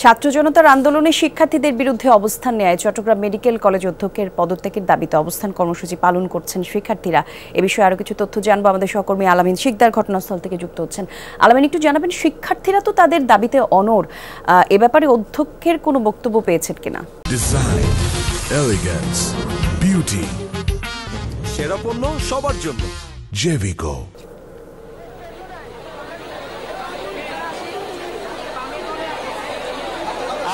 ছাত্র জনতার আন্দোলনে শিক্ষার্থীদের বিরুদ্ধে অবস্থান নেয় চট্টগ্রাম মেডিকেল কলেজ অধ্যক্ষের পদত্যাগের দাবিতে অবস্থান কর্মসূচি পালন করছেন শিক্ষার্থীরা। এ বিষয়ে আরো কিছু তথ্য জানবো আমাদের সহকর্মী আলামিন শিকদার ঘটনাস্থল থেকে যুক্ত হচ্ছেন। আলামিন, একটু জানাবেন শিক্ষার্থীরা তো তাদের দাবিতে অনড়, এ ব্যাপারে অধ্যক্ষের কোনো বক্তব্য পেয়েছেন কিনা? ডিজাইন, এলিগেন্স, বিউটি, সেরা পণ্য সবার জন্য জেভিকো।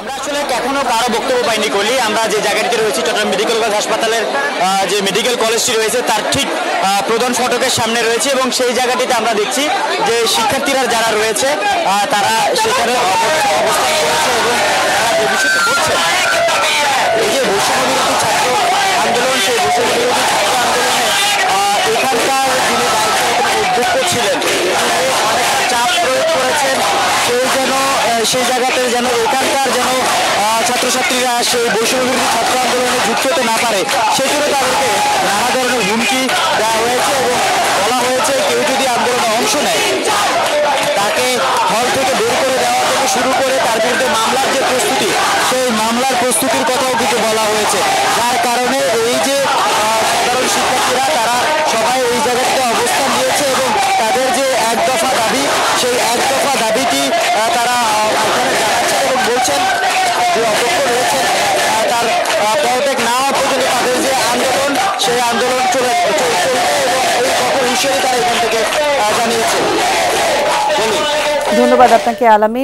আমরা আসলে এখনো কারো বক্তব্য পাইনি কলি। আমরা যে জায়গাটিতে রয়েছি চট্টগ্রাম মেডিকেল কলেজ হাসপাতালের যে মেডিকেল কলেজটি রয়েছে তার ঠিক প্রধান ফটকের সামনে রয়েছে এবং সেই জায়গাটিতে আমরা দেখছি যে শিক্ষার্থীরা যারা রয়েছে তারা সেখানে অবস্থান করেছে এবং তারা যে বিষয়টি বলছে এই যে বৈষম্যবিরোধী ছাত্র আন্দোলন, সেই বৈষম্যবিরোধী ছাত্র আন্দোলনে এখানকার যিনি অধ্যক্ষ ছিলেন অনেক চাপ প্রয়োগ করেছেন সেই জায়গাতে যেন এখানকার যেন ছাত্রছাত্রীরা সেই বৈষম্যবিরোধী ছাত্র আন্দোলনে যুক্ত হতে না পারে সেই জন্য তাদেরকে নানা ধরনের হুমকি দেওয়া হয়েছে এবং বলা হয়েছে কেউ যদি আন্দোলনে অংশ নেয় তাকে হল থেকে বের করে দেওয়া থেকে শুরু করে তার বিরুদ্ধে মামলার যে প্রস্তুতি, সেই মামলার প্রস্তুতির কথাও কিন্তু বলা হয়েছে। যার কারণে এই যে সাধারণ শিক্ষার্থীরা তারা সবাই এই জায়গাতে অবস্থান নিয়েছে এবং তাদের যে এক দফা দাবি, সেই এক দফা দাবিটি তারা এখানে জানাচ্ছেন এবং বলছেন যে অধ্যক্ষ রয়েছেন তার পদত্যাগ না হওয়া পর্যন্ত তাদের যে আন্দোলন, সেই আন্দোলন চলবে এবং এই কঠোর হুঁশিয়ারি তারা এখান থেকে জানিয়েছে। ধন্যবাদ আপনাকে আলামিন।